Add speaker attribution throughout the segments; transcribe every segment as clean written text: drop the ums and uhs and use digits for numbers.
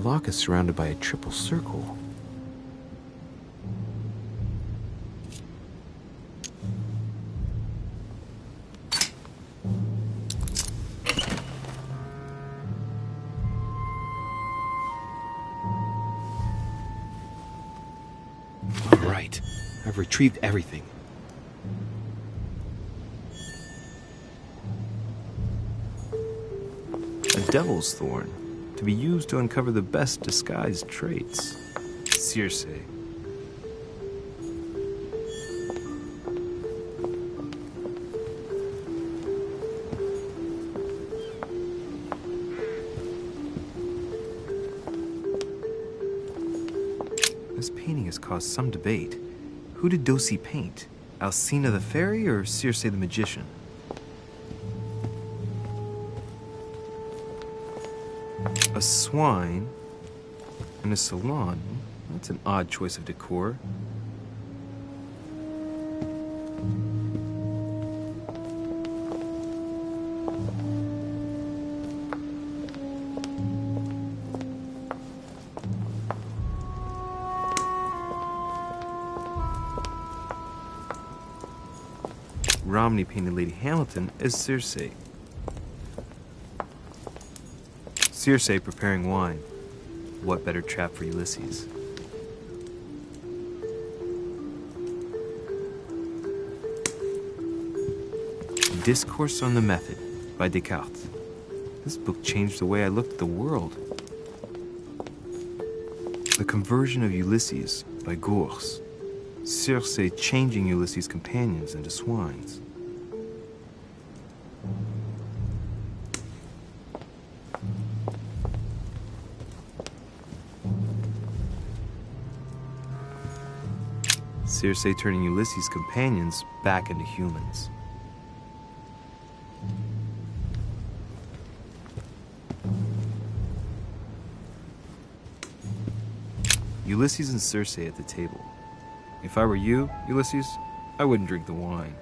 Speaker 1: lock is surrounded by a triple circle. All right, I've retrieved everything.
Speaker 2: A devil's thorn, to be used to uncover the best disguised traits. Circe. This painting has caused some debate. Who did Dosi paint? Alcina the fairy or Circe the magician? A swine and a salon. That's an odd choice of decor. Romney painted Lady Hamilton as Circe. Circe preparing wine. What better trap for Ulysses? Discourse on the Method by Descartes. This book changed the way I looked at the world. The Conversion of Ulysses by Gorgona. Circe changing Ulysses' companions into swines. Circe turning Ulysses' companions back into humans. Ulysses and Circe at the table. If I were you, Ulysses, I wouldn't drink the wine.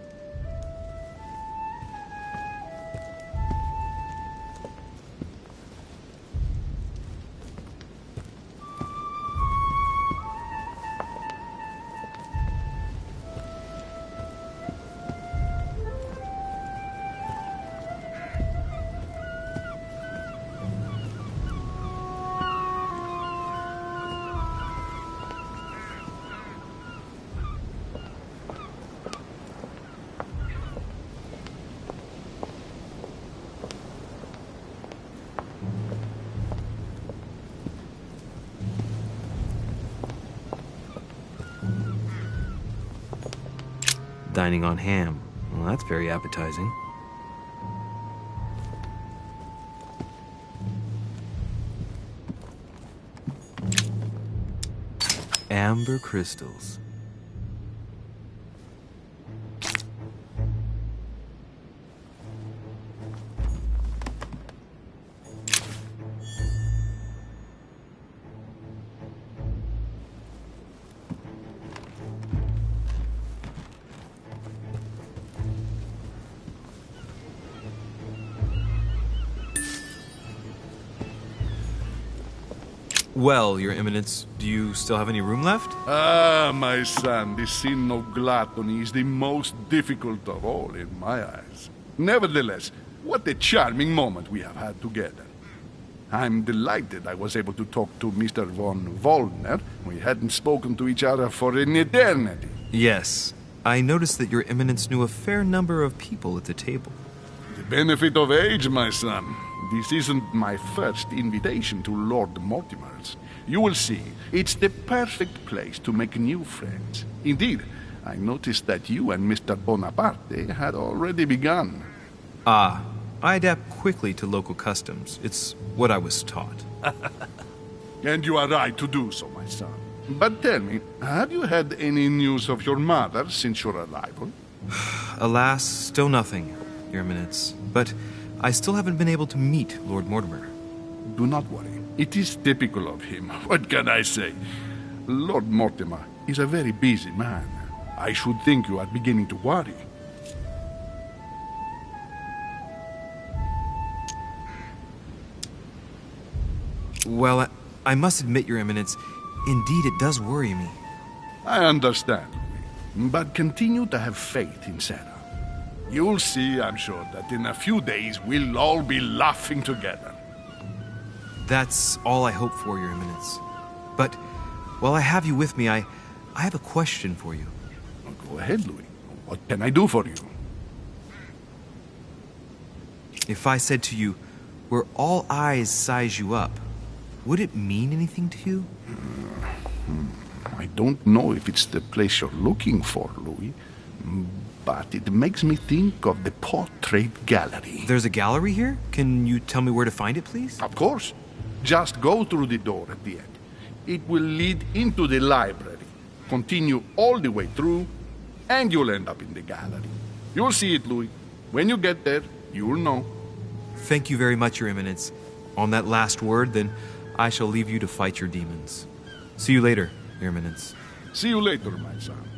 Speaker 2: Dining on ham. Well, that's very appetizing. Amber crystals. Well, Your Eminence, do you still have any room left?
Speaker 3: Ah, my son, the sin of gluttony is the most difficult of all in my eyes. Nevertheless, what a charming moment we have had together. I'm delighted I was able to talk to Mr. von Wollner. We hadn't spoken to each other for an eternity.
Speaker 2: Yes. I noticed that Your Eminence knew a fair number of people at the table.
Speaker 3: The benefit of age, my son. This isn't my first invitation to Lord Mortimer's. You will see, it's the perfect place to make new friends. Indeed, I noticed that you and Mr. Bonaparte had already begun.
Speaker 2: Ah, I adapt quickly to local customs. It's what I was taught.
Speaker 3: And you are right to do so, my son. But tell me, have you had any news of your mother since your arrival?
Speaker 2: Alas, still nothing, Your Eminence. But I still haven't been able to meet Lord Mortimer.
Speaker 3: Do not worry. It is typical of him. What can I say? Lord Mortimer is a very busy man. I should think you are beginning to worry.
Speaker 2: Well, I must admit, Your Eminence, indeed it does worry me.
Speaker 3: I understand, but continue to have faith in Sarah. You'll see, I'm sure, that in a few days we'll all be laughing together.
Speaker 2: That's all I hope for, Your Eminence. But while I have you with me, I have a question for you.
Speaker 3: Go ahead, Louis. What can I do for you?
Speaker 2: If I said to you, where all eyes size you up, would it mean anything to you?
Speaker 3: I don't know if it's the place you're looking for, Louis, but it makes me think of the portrait gallery.
Speaker 2: There's a gallery here? Can you tell me where to find it, please?
Speaker 3: Of course. Just go through the door at the end. It will lead into the library. Continue all the way through, and you'll end up in the gallery. You'll see it, Louis. When you get there, you'll know.
Speaker 2: Thank you very much, Your Eminence. On that last word, then, I shall leave you to fight your demons. See you later, Your Eminence.
Speaker 3: See you later, my son.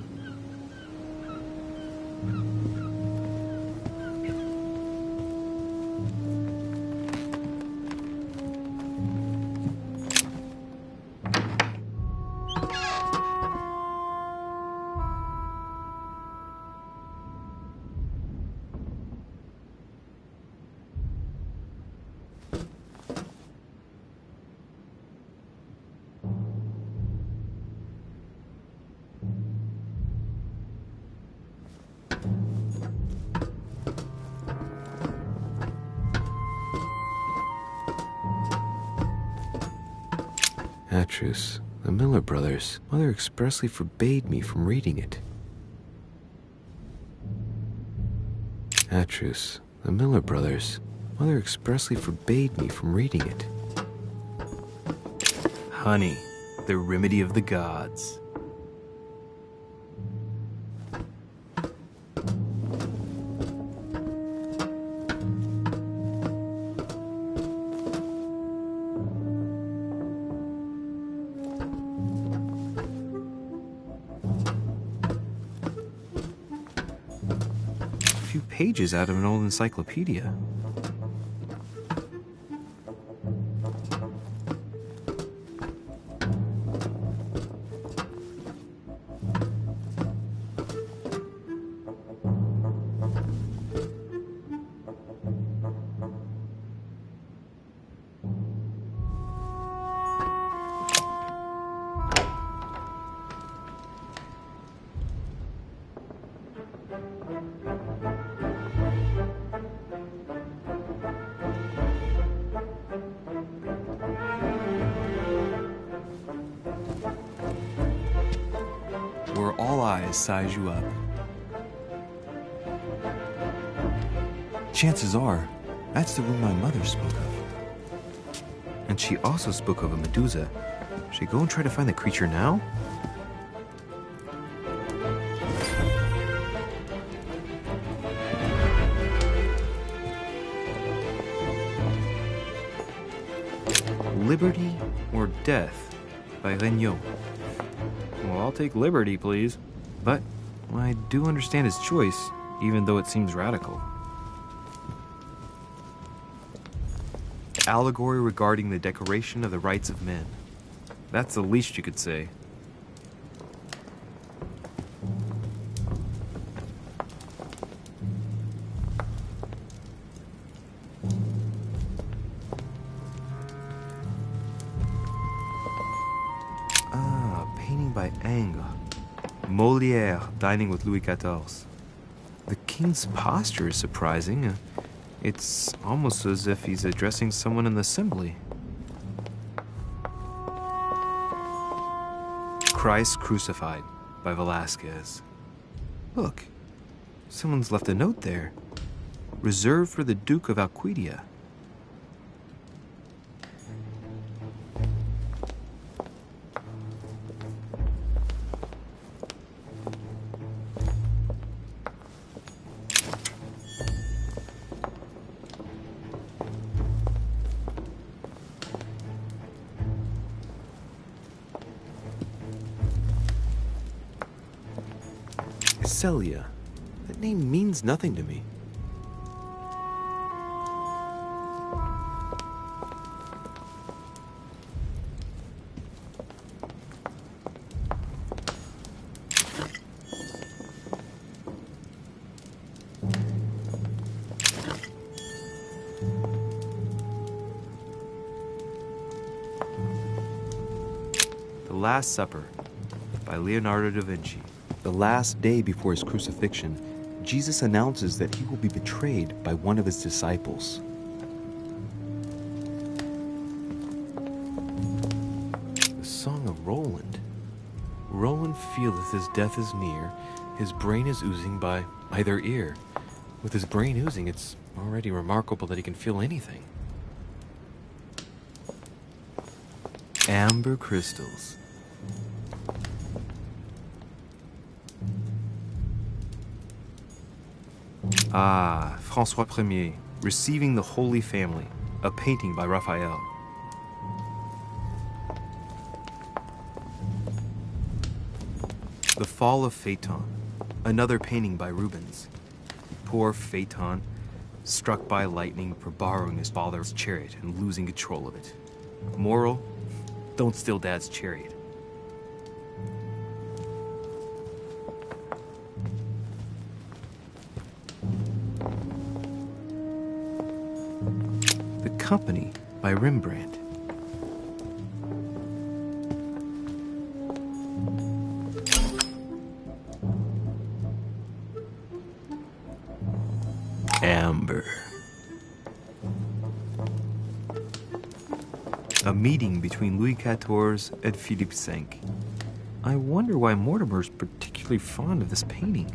Speaker 1: Atrus, the Miller Brothers. Mother expressly forbade me from reading it. Atrus, the Miller Brothers. Mother expressly forbade me from reading it.
Speaker 2: Honey, the remedy of the gods. A few pages out of an old encyclopedia. Where all eyes size you up. Chances are, that's the room my mother spoke of. And she also spoke of a Medusa. Should I go and try to find the creature now? Liberty or Death by Regnault. Well, I'll take liberty, please. But I do understand his choice, even though it seems radical. Allegory regarding the decoration of the rights of men. That's the least you could say. By Ingres. Molière dining with Louis XIV. The king's posture is surprising. It's almost as if he's addressing someone in the assembly. Christ Crucified by Velázquez. Look, someone's left a note there. Reserved for the Duke of Alcudia. Celia. That name means nothing to me. The Last Supper by Leonardo da Vinci.
Speaker 4: The last day before his crucifixion, Jesus announces that he will be betrayed by one of his disciples.
Speaker 1: The Song of Roland. Roland feeleth his death is near, his brain is oozing by either ear. With his brain oozing, it's already remarkable that he can feel anything.
Speaker 2: Amber crystals. Ah, François Ier, Receiving the Holy Family, a painting by Raphael. The Fall of Phaeton, another painting by Rubens. Poor Phaeton, struck by lightning for borrowing his father's chariot and losing control of it. Moral, don't steal Dad's chariot. The Company by Rembrandt. Amber. A meeting between Louis XIV and Philippe V. I wonder why Mortimer's particularly fond of this painting.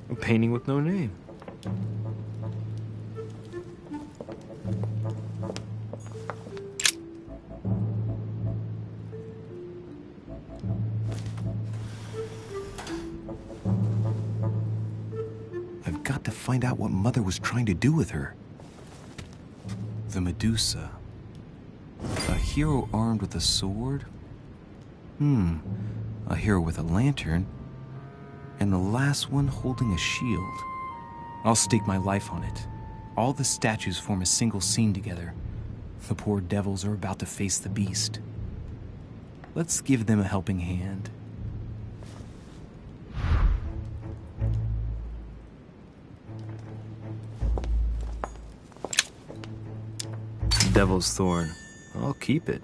Speaker 2: A painting with no name.
Speaker 4: I've got to find out what Mother was trying to do with her. The Medusa. A hero armed with a sword? A hero with a lantern. And the last one holding a shield. I'll stake my life on it. All the statues form a single scene together. The poor devils are about to face the beast. Let's give them a helping hand.
Speaker 2: Devil's Thorn. I'll keep it.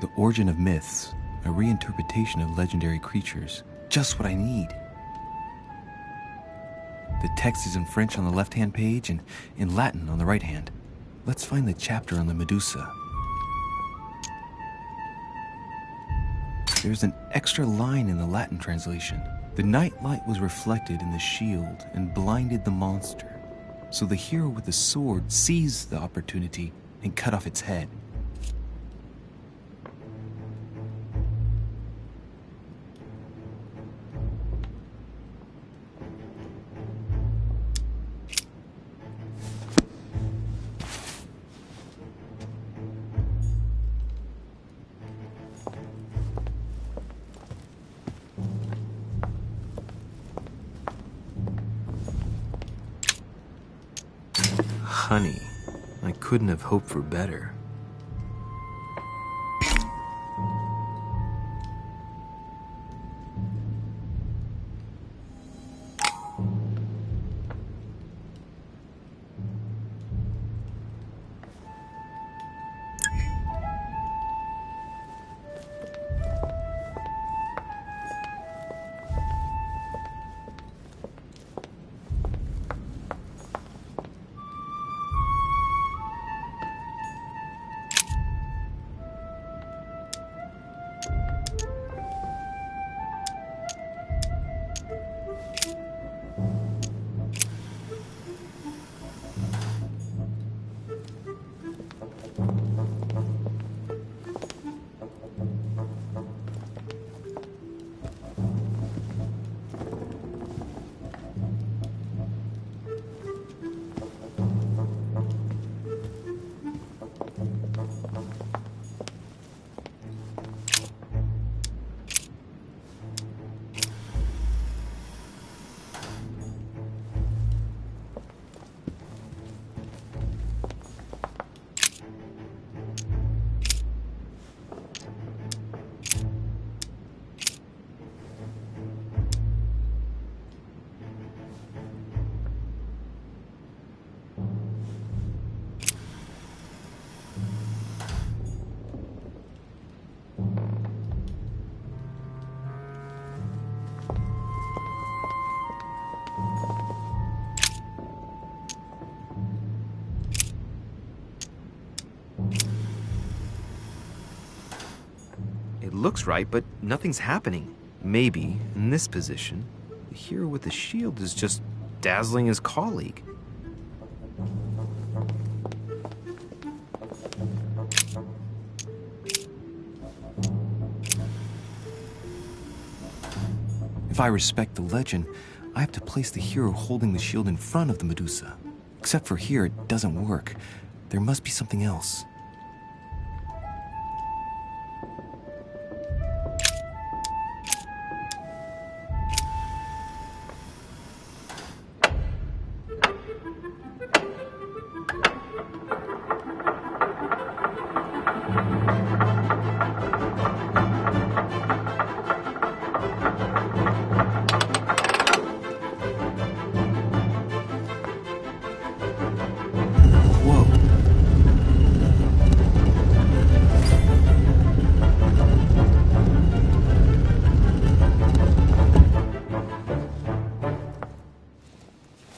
Speaker 4: The Origin of Myths, a reinterpretation of legendary creatures. Just what I need. The text is in French on the left-hand page and in Latin on the right hand. Let's find the chapter on the Medusa. There's an extra line in the Latin translation. The night light was reflected in the shield and blinded the monster. So the hero with the sword seized the opportunity and cut off its head.
Speaker 2: Honey, I couldn't have hoped for better. It looks right, but nothing's happening. Maybe, in this position, the hero with the shield is just dazzling his colleague.
Speaker 4: If I respect the legend, I have to place the hero holding the shield in front of the Medusa. Except for here, it doesn't work. There must be something else.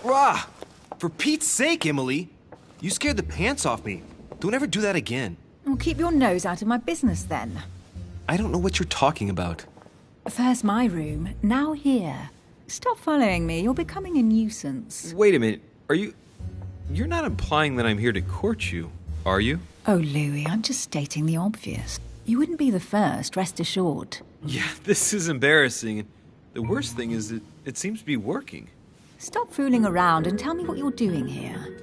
Speaker 2: Rah! For Pete's sake, Emily! You scared the pants off me. Don't ever do that again.
Speaker 5: Well, keep your nose out of my business then.
Speaker 2: I don't know what you're talking about.
Speaker 5: First my room, now here. Stop following me, you're becoming a nuisance.
Speaker 2: Wait a minute. You're not implying that I'm here to court you, are you?
Speaker 5: Oh, Louis, I'm just stating the obvious. You wouldn't be the first, rest assured.
Speaker 2: Yeah, this is embarrassing. The worst thing is that it seems to be working.
Speaker 5: Stop fooling around and tell me what you're doing here.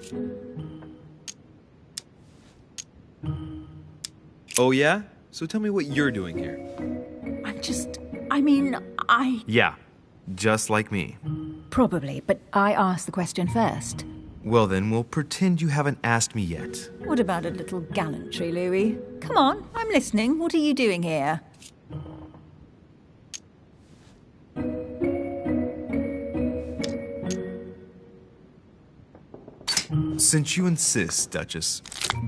Speaker 2: Oh yeah? So tell me what you're doing here.
Speaker 5: I...
Speaker 2: Yeah, just like me.
Speaker 5: Probably, but I asked the question first.
Speaker 2: Well then, we'll pretend you haven't asked me yet.
Speaker 5: What about a little gallantry, Louis? Come on, I'm listening. What are you doing here?
Speaker 2: Since you insist, Duchess,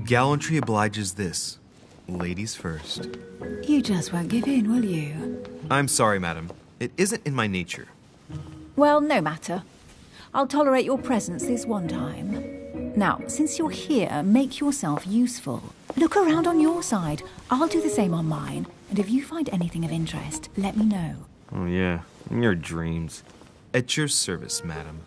Speaker 2: gallantry obliges this. Ladies first.
Speaker 5: You just won't give in, will you?
Speaker 2: I'm sorry, madam. It isn't in my nature.
Speaker 5: Well, no matter. I'll tolerate your presence this one time. Now, since you're here, make yourself useful. Look around on your side. I'll do the same on mine. And if you find anything of interest, let me know.
Speaker 2: Oh yeah, in your dreams. At your service, madam.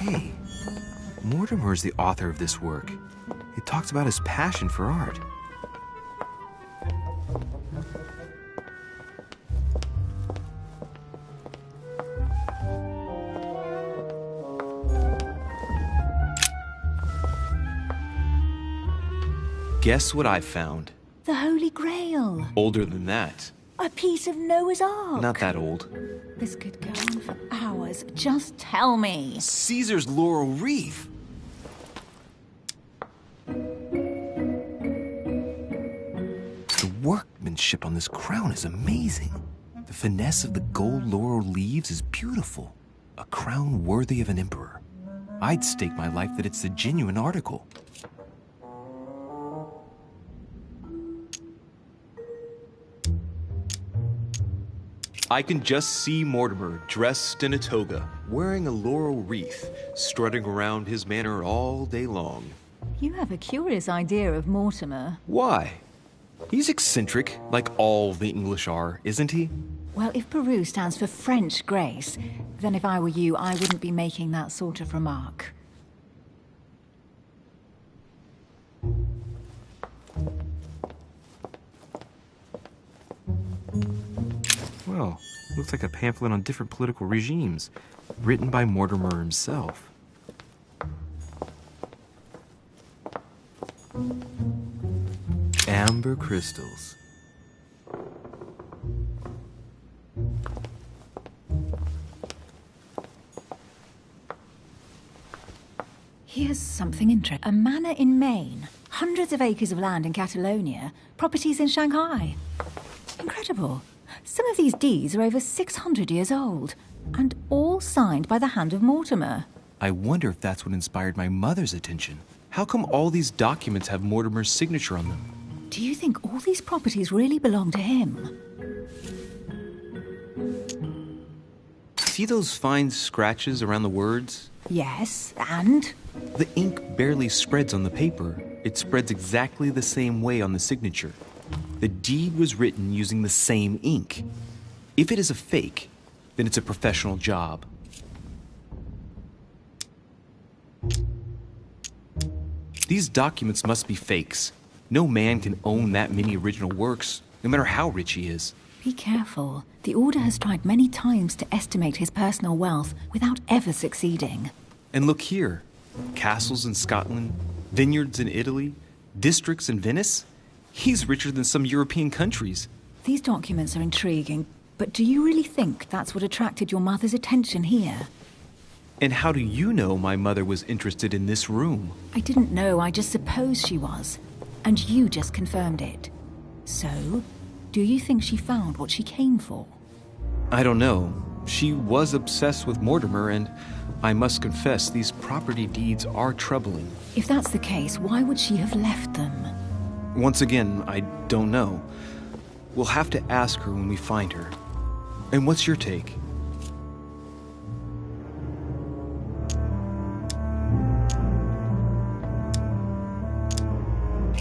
Speaker 2: Hey, Mortimer is the author of this work. It talks about his passion for art. Guess what I found?
Speaker 5: The Holy Grail.
Speaker 2: Older than that.
Speaker 5: A piece of Noah's Ark.
Speaker 2: Not that old.
Speaker 5: This could go on for hours. Just tell me.
Speaker 2: Caesar's laurel wreath. The workmanship on this crown is amazing. The finesse of the gold laurel leaves is beautiful. A crown worthy of an emperor. I'd stake my life that it's a genuine article. I can just see Mortimer dressed in a toga, wearing a laurel wreath, strutting around his manor all day long.
Speaker 5: You have a curious idea of Mortimer.
Speaker 2: Why? He's eccentric, like all the English are, isn't he?
Speaker 5: Well, if Peru stands for French grace, then if I were you, I wouldn't be making that sort of remark.
Speaker 2: Well, looks like a pamphlet on different political regimes, written by Mortimer himself. Amber crystals.
Speaker 5: Here's something interesting. A manor in Maine. Hundreds of acres of land in Catalonia, properties in Shanghai. Incredible. Some of these deeds are over 600 years old, and all signed by the hand of Mortimer.
Speaker 4: I wonder if that's what inspired my mother's attention. How come all these documents have Mortimer's signature on them?
Speaker 5: Do you think all these properties really belong to him?
Speaker 4: See those fine scratches around the words?
Speaker 5: Yes, and?
Speaker 4: The ink barely spreads on the paper. It spreads exactly the same way on the signature. The deed was written using the same ink. If it is a fake, then it's a professional job. These documents must be fakes. No man can own that many original works, no matter how rich he is.
Speaker 5: Be careful. The Order has tried many times to estimate his personal wealth without ever succeeding.
Speaker 4: And look here. Castles in Scotland, vineyards in Italy, districts in Venice. He's richer than some European countries.
Speaker 5: These documents are intriguing, but do you really think that's what attracted your mother's attention here?
Speaker 4: And how do you know my mother was interested in this room?
Speaker 5: I didn't know, I just supposed she was. And you just confirmed it. So, do you think she found what she came for?
Speaker 4: I don't know. She was obsessed with Mortimer, and I must confess, these property deeds are troubling.
Speaker 5: If that's the case, why would she have left them?
Speaker 4: Once again, I don't know. We'll have to ask her when we find her. And what's your take?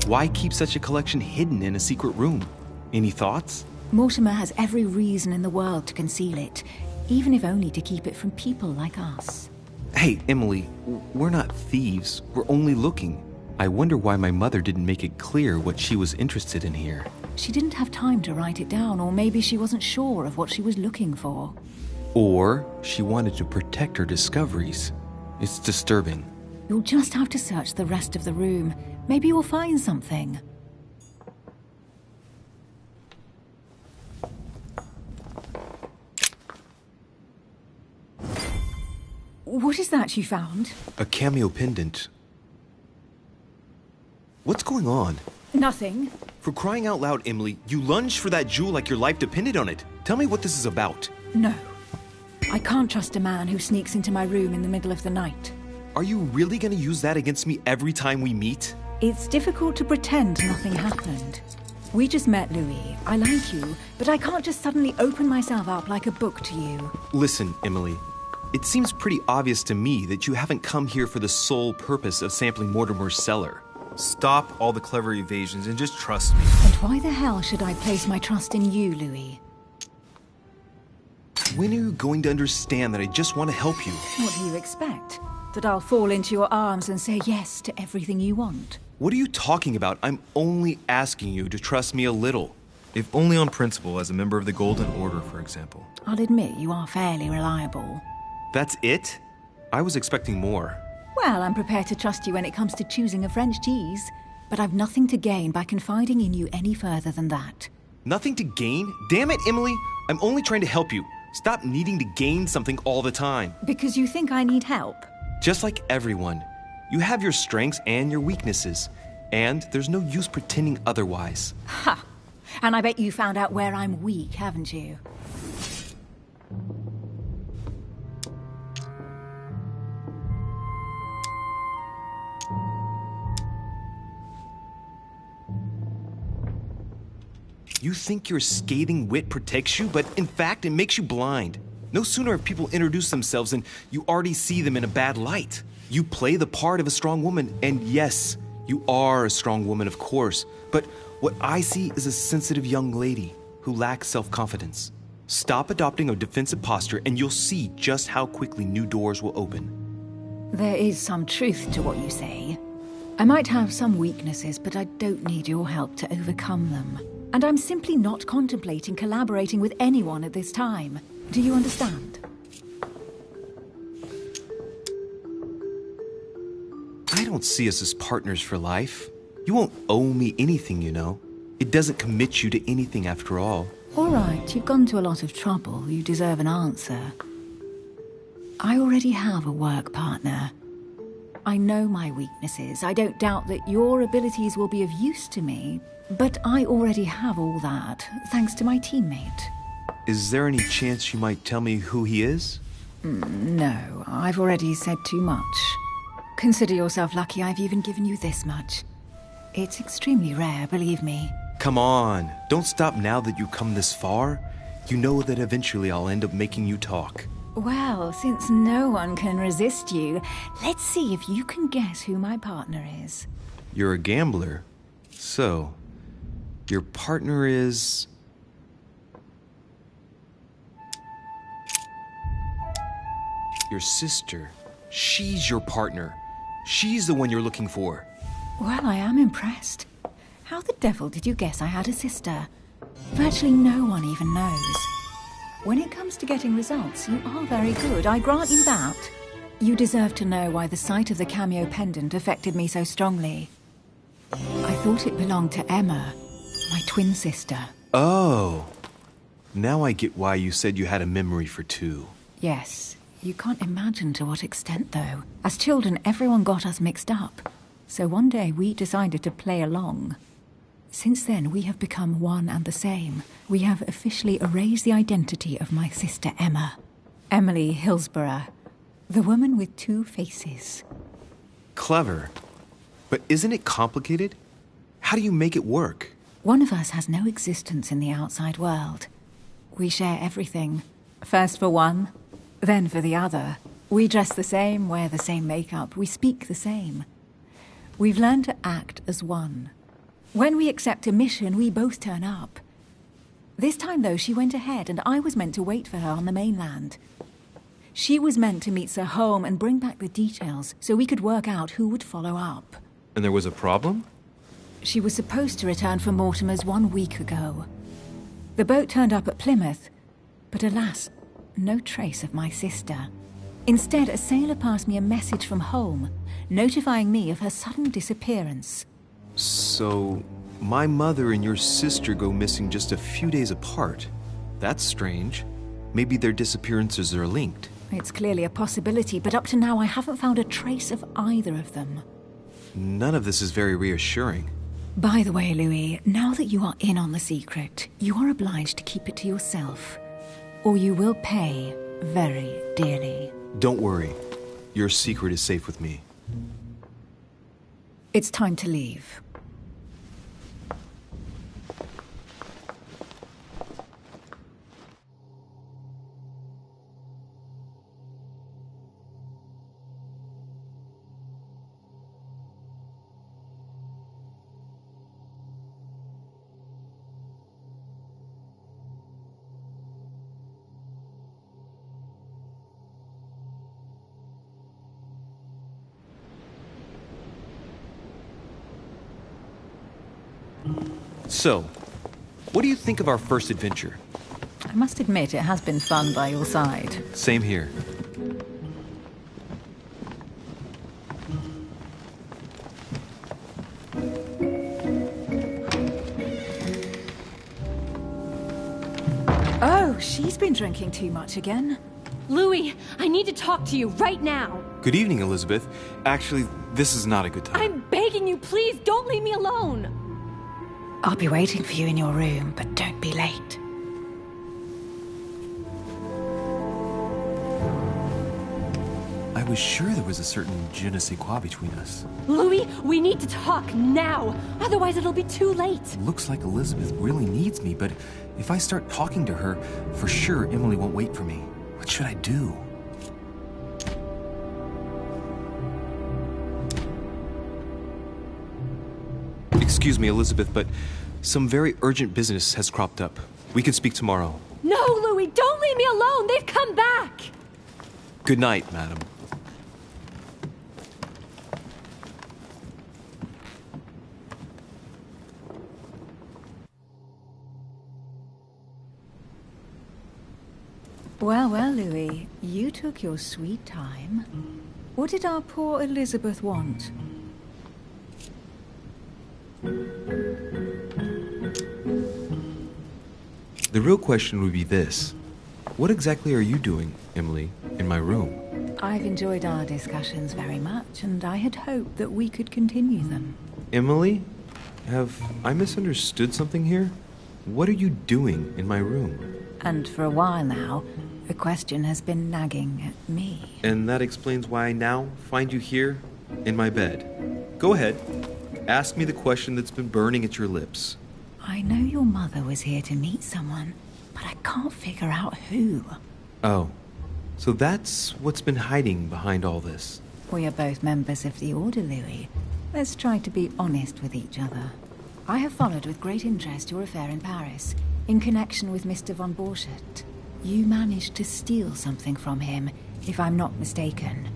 Speaker 4: Why keep such a collection hidden in a secret room? Any thoughts?
Speaker 5: Mortimer has every reason in the world to conceal it, even if only to keep it from people like us.
Speaker 4: Hey, Emily, we're not thieves. We're only looking. I wonder why my mother didn't make it clear what she was interested in here.
Speaker 5: She didn't have time to write it down, or maybe she wasn't sure of what she was looking for.
Speaker 4: Or she wanted to protect her discoveries. It's disturbing.
Speaker 5: You'll just have to search the rest of the room. Maybe you'll find something. What is that you found?
Speaker 4: A cameo pendant. What's going on?
Speaker 5: Nothing.
Speaker 4: For crying out loud, Emily, you lunged for that jewel like your life depended on it. Tell me what this is about.
Speaker 5: No. I can't trust a man who sneaks into my room in the middle of the night.
Speaker 4: Are you really going to use that against me every time we meet?
Speaker 5: It's difficult to pretend nothing happened. We just met, Louis. I like you, but I can't just suddenly open myself up like a book to you.
Speaker 4: Listen, Emily. It seems pretty obvious to me that you haven't come here for the sole purpose of sampling Mortimer's cellar.
Speaker 2: Stop all the clever evasions and just trust me.
Speaker 5: And why the hell should I place my trust in you, Louis?
Speaker 4: When are you going to understand that I just want to help you?
Speaker 5: What do you expect? That I'll fall into your arms and say yes to everything you want?
Speaker 4: What are you talking about? I'm only asking you to trust me a little.
Speaker 2: If only on principle, as a member of the Golden Order, for example.
Speaker 5: I'll admit you are fairly reliable.
Speaker 4: That's it? I was expecting more.
Speaker 5: Well, I'm prepared to trust you when it comes to choosing a French cheese, but I've nothing to gain by confiding in you any further than that.
Speaker 4: Nothing to gain? Damn it, Emily! I'm only trying to help you. Stop needing to gain something all the time.
Speaker 5: Because you think I need help?
Speaker 4: Just like everyone. You have your strengths and your weaknesses, and there's no use pretending otherwise.
Speaker 5: Ha! And I bet you found out where I'm weak, haven't you?
Speaker 4: You think your scathing wit protects you, but in fact, it makes you blind. No sooner have people introduced themselves than you already see them in a bad light. You play the part of a strong woman, and yes, you are a strong woman, of course, but what I see is a sensitive young lady who lacks self-confidence. Stop adopting a defensive posture, and you'll see just how quickly new doors will open.
Speaker 5: There is some truth to what you say. I might have some weaknesses, but I don't need your help to overcome them. And I'm simply not contemplating collaborating with anyone at this time. Do you understand?
Speaker 4: I don't see us as partners for life. You won't owe me anything, you know. It doesn't commit you to anything after all.
Speaker 5: All right, you've gone to a lot of trouble. You deserve an answer. I already have a work partner. I know my weaknesses. I don't doubt that your abilities will be of use to me, but I already have all that, thanks to my teammate.
Speaker 2: Is there any chance you might tell me who he is?
Speaker 5: No, I've already said too much. Consider yourself lucky I've even given you this much. It's extremely rare, believe me.
Speaker 2: Come on, don't stop now that you've come this far. You know that eventually I'll end up making you talk.
Speaker 5: Well, since no one can resist you, let's see if you can guess who my partner is.
Speaker 2: You're a gambler. So, your partner is... your sister. She's your partner. She's the one you're looking for.
Speaker 5: Well, I am impressed. How the devil did you guess I had a sister? Virtually no one even knows. When it comes to getting results, you are very good, I grant you that. You deserve to know why the sight of the cameo pendant affected me so strongly. I thought it belonged to Emma, my twin sister.
Speaker 2: Oh. Now I get why you said you had a memory for two.
Speaker 5: Yes. You can't imagine to what extent, though. As children, everyone got us mixed up. So one day we decided to play along. Since then, we have become one and the same. We have officially erased the identity of my sister Emma. Emily Hillsborough. The woman with two faces.
Speaker 2: Clever. But isn't it complicated? How do you make it work?
Speaker 5: One of us has no existence in the outside world. We share everything. First for one, then for the other. We dress the same, wear the same makeup, we speak the same. We've learned to act as one. When we accept a mission, we both turn up. This time, though, she went ahead, and I was meant to wait for her on the mainland. She was meant to meet Sir Home and bring back the details so we could work out who would follow up.
Speaker 2: And there was a problem?
Speaker 5: She was supposed to return from Mortimer's 1 week ago. The boat turned up at Plymouth, but alas, no trace of my sister. Instead, a sailor passed me a message from home, notifying me of her sudden disappearance.
Speaker 2: So, my mother and your sister go missing just a few days apart. That's strange. Maybe their disappearances are linked.
Speaker 5: It's clearly a possibility, but up to now I haven't found a trace of either of them.
Speaker 2: None of this is very reassuring.
Speaker 5: By the way, Louis, now that you are in on the secret, you are obliged to keep it to yourself, or you will pay very dearly.
Speaker 2: Don't worry. Your secret is safe with me.
Speaker 5: It's time to leave.
Speaker 2: So, what do you think of our first adventure?
Speaker 5: I must admit it has been fun by your side.
Speaker 2: Same here.
Speaker 5: Oh, she's been drinking too much again.
Speaker 6: Louis, I need to talk to you right now.
Speaker 2: Good evening, Elizabeth. Actually, this is not a good time.
Speaker 6: I'm begging you, please don't leave me alone.
Speaker 5: I'll be waiting for you in your room, but don't be late.
Speaker 4: I was sure there was a certain je ne sais quoi between us.
Speaker 6: Louis, we need to talk now. Otherwise it'll be too late.
Speaker 4: Looks like Elizabeth really needs me, but if I start talking to her, for sure Emily won't wait for me. What should I do?
Speaker 2: Excuse me, Elizabeth, but some very urgent business has cropped up. We can speak tomorrow.
Speaker 6: No, Louis, don't leave me alone. They've come back.
Speaker 2: Good night, madam.
Speaker 5: Well, well, Louis, you took your sweet time. What did our poor Elizabeth want?
Speaker 2: The real question would be this. What exactly are you doing, Emily, in my room?
Speaker 5: I've enjoyed our discussions very much, and I had hoped that we could continue them.
Speaker 1: Emily? Have I misunderstood something here? What are you doing in my room?
Speaker 5: And for a while now, a question has been nagging at me.
Speaker 1: And that explains why I now find you here, in my bed. Go ahead. Ask me the question that's been burning at your lips.
Speaker 5: I know your mother was here to meet someone, but I can't figure out who.
Speaker 1: Oh. So that's what's been hiding behind all this.
Speaker 5: We are both members of the Order, Louis. Let's try to be honest with each other. I have followed with great interest your affair in Paris, in connection with Mr. von Borchardt. You managed to steal something from him, if I'm not mistaken.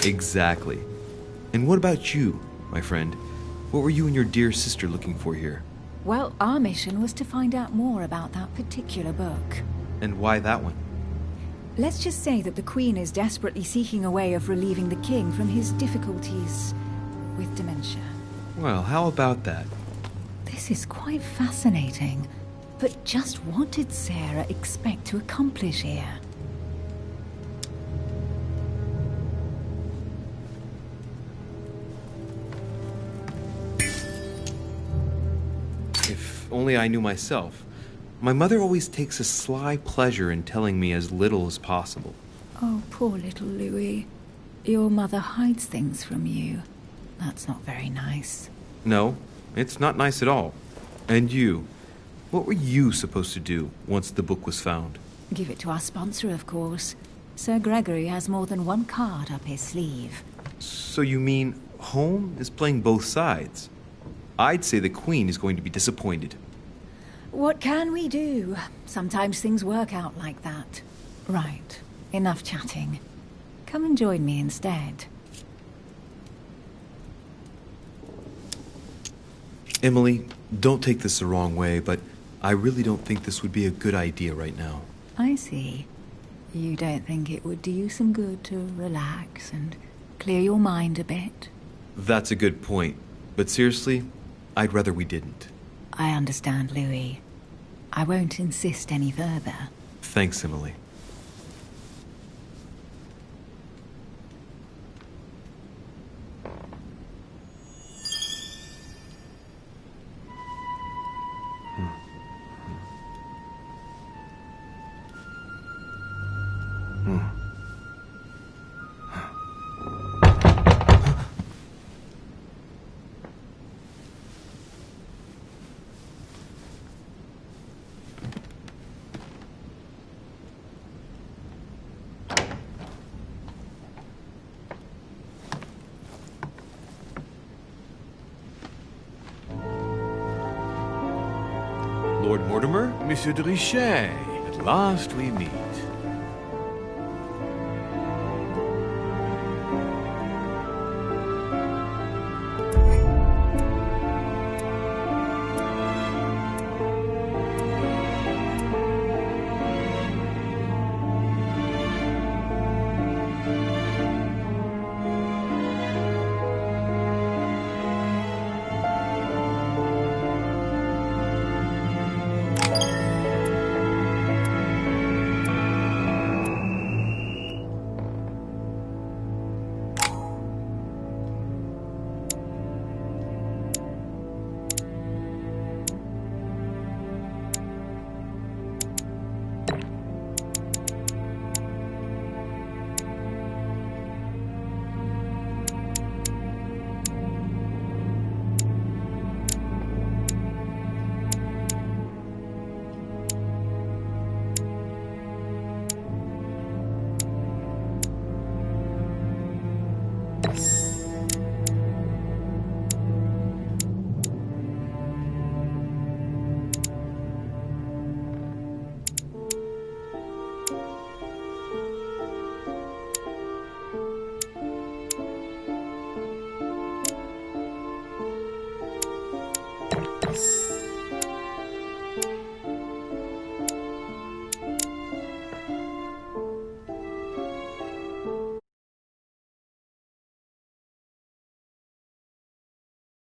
Speaker 1: Exactly. And what about you, my friend? What were you and your dear sister looking for here?
Speaker 5: Well, our mission was to find out more about that particular book.
Speaker 1: And why that one?
Speaker 5: Let's just say that the Queen is desperately seeking a way of relieving the King from his difficulties with dementia.
Speaker 1: Well, how about that?
Speaker 5: This is quite fascinating. But just what did Sarah expect to accomplish here?
Speaker 1: If only I knew myself. My mother always takes a sly pleasure in telling me as little as possible.
Speaker 5: Oh, poor little Louis. Your mother hides things from you. That's not very nice.
Speaker 1: No, it's not nice at all. And you? What were you supposed to do once the book was found?
Speaker 5: Give it to our sponsor, of course. Sir Gregory has more than one card up his sleeve.
Speaker 1: So you mean Home is playing both sides? I'd say the Queen is going to be disappointed.
Speaker 5: What can we do? Sometimes things work out like that. Right, enough chatting. Come and join me instead.
Speaker 1: Emily, don't take this the wrong way, but I really don't think this would be a good idea right now.
Speaker 5: I see. You don't think it would do you some good to relax and clear your mind a bit?
Speaker 1: That's a good point. But seriously, I'd rather we didn't.
Speaker 5: I understand, Louis. I won't insist any further.
Speaker 1: Thanks, Emily.
Speaker 7: Lord Mortimer? Monsieur de Richet, at last we meet.